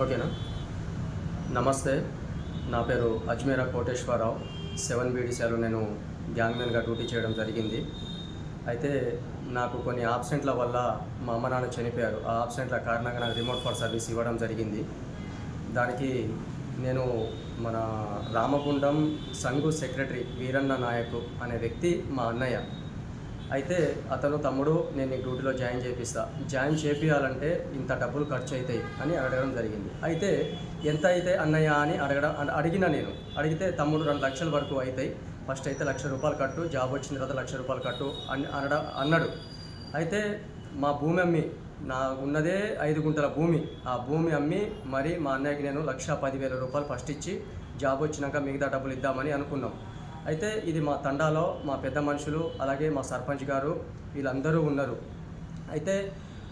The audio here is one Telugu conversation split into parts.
ఓకేనా. నమస్తే, నా పేరు అజ్మీరా కోటేశ్వరరావు. 7BDCలో నేను గ్యాంగ్మెన్గా డ్యూటీ చేయడం జరిగింది. అయితే నాకు కొన్ని ఆబ్సెంట్ల వల్ల మా అమ్మ నాన్న చనిపోయారు. ఆ ఆబ్సెంట్ల కారణంగా నాకు రిమోట్ ఫర్ సర్వీస్ ఇవ్వడం జరిగింది. దానికి నేను మన రామగుండం సంఘు సెక్రటరీ వీరన్న నాయక్ అనే వ్యక్తి మా అన్నయ్య. అయితే అతను తమ్ముడు నేను నీకు డ్యూటీలో జాయిన్ చేపియాలంటే ఇంత డబ్బులు ఖర్చు అవుతాయి అని అడగడం జరిగింది. అయితే ఎంత అయితే అన్నయ్య అని నేను అడిగితే తమ్ముడు 2 లక్షల వరకు అవుతాయి, ఫస్ట్ అయితే ₹1,00,000 కట్టు, జాబ్ వచ్చిన తర్వాత ₹1,00,000 కట్టు అని అన్నాడు. అయితే మా భూమి అమ్మి, నా ఉన్నదే 5 గుంటల భూమి, ఆ భూమి అమ్మి మరి మా అన్నయ్యకి నేను ₹1,10,000 ఫస్ట్ ఇచ్చి జాబ్ వచ్చినాక మిగతా డబ్బులు ఇద్దామని అనుకున్నాం. అయితే ఇది మా తండాలో మా పెద్ద మనుషులు అలాగే మా సర్పంచ్ గారు వీళ్ళందరూ ఉన్నారు. అయితే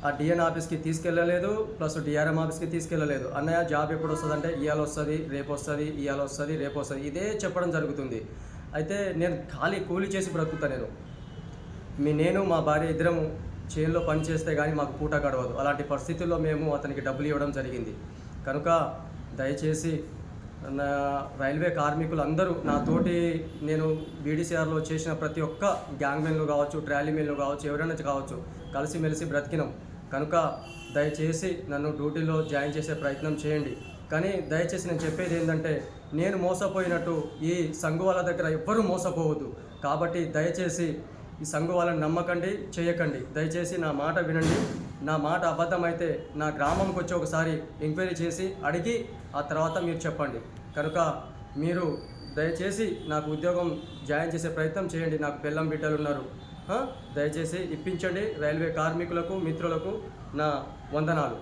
ఆ డిఎన్ ఆఫీస్కి తీసుకెళ్ళలేదు, ప్లస్ డిఆర్ఎం ఆఫీస్కి తీసుకెళ్ళలేదు. అన్నయ్య జాబ్ ఎప్పుడు వస్తుందంటే ఇవాళ వస్తుంది, రేపు వస్తుంది, ఇవాళ వస్తుంది, రేపు వస్తుంది, ఇదే చెప్పడం జరుగుతుంది. అయితే నేను కూలి చేసి బ్రతుకుతా. నేను మా భార్య ఇద్దరం చేనులో పని చేస్తే కానీ మాకు పూట గడవదు. అలాంటి పరిస్థితుల్లో మేము అతనికి డబ్బులు ఇవ్వడం జరిగింది. కనుక దయచేసి నా రైల్వే కార్మికులు అందరూ నాతోటి నేను BDCRలో చేసిన ప్రతి ఒక్క గ్యాంగ్మెన్లు కావచ్చు, ట్రాలీ మెన్లు కావచ్చు, ఎవరైనా కావచ్చు, కలిసిమెలిసి బ్రతికినాం. కనుక దయచేసి నన్ను డ్యూటీలో జాయిన్ చేసే ప్రయత్నం చేయండి. కానీ దయచేసి నేను చెప్పేది ఏంటంటే, నేను మోసపోయినట్టు ఈ సంఘు వాళ్ళ దగ్గర ఎవ్వరూ మోసపోవద్దు. కాబట్టి దయచేసి ఈ సంఘు వాళ్ళని నమ్మకండి, చేయకండి. దయచేసి నా మాట వినండి. నా మాట అబద్ధమైతే నా గ్రామంకి వచ్చి ఒకసారి ఎంక్వైరీ చేసి అడిగి ఆ తర్వాత మీరు చెప్పండి. కనుక మీరు దయచేసి నాకు ఉద్యోగం జాయిన్ చేసే ప్రయత్నం చేయండి. నాకు పిల్లం బిడ్డలు ఉన్నారు. దయచేసి ఇప్పించండి. రైల్వే కార్మికులకు, మిత్రులకు నా వందనాలు.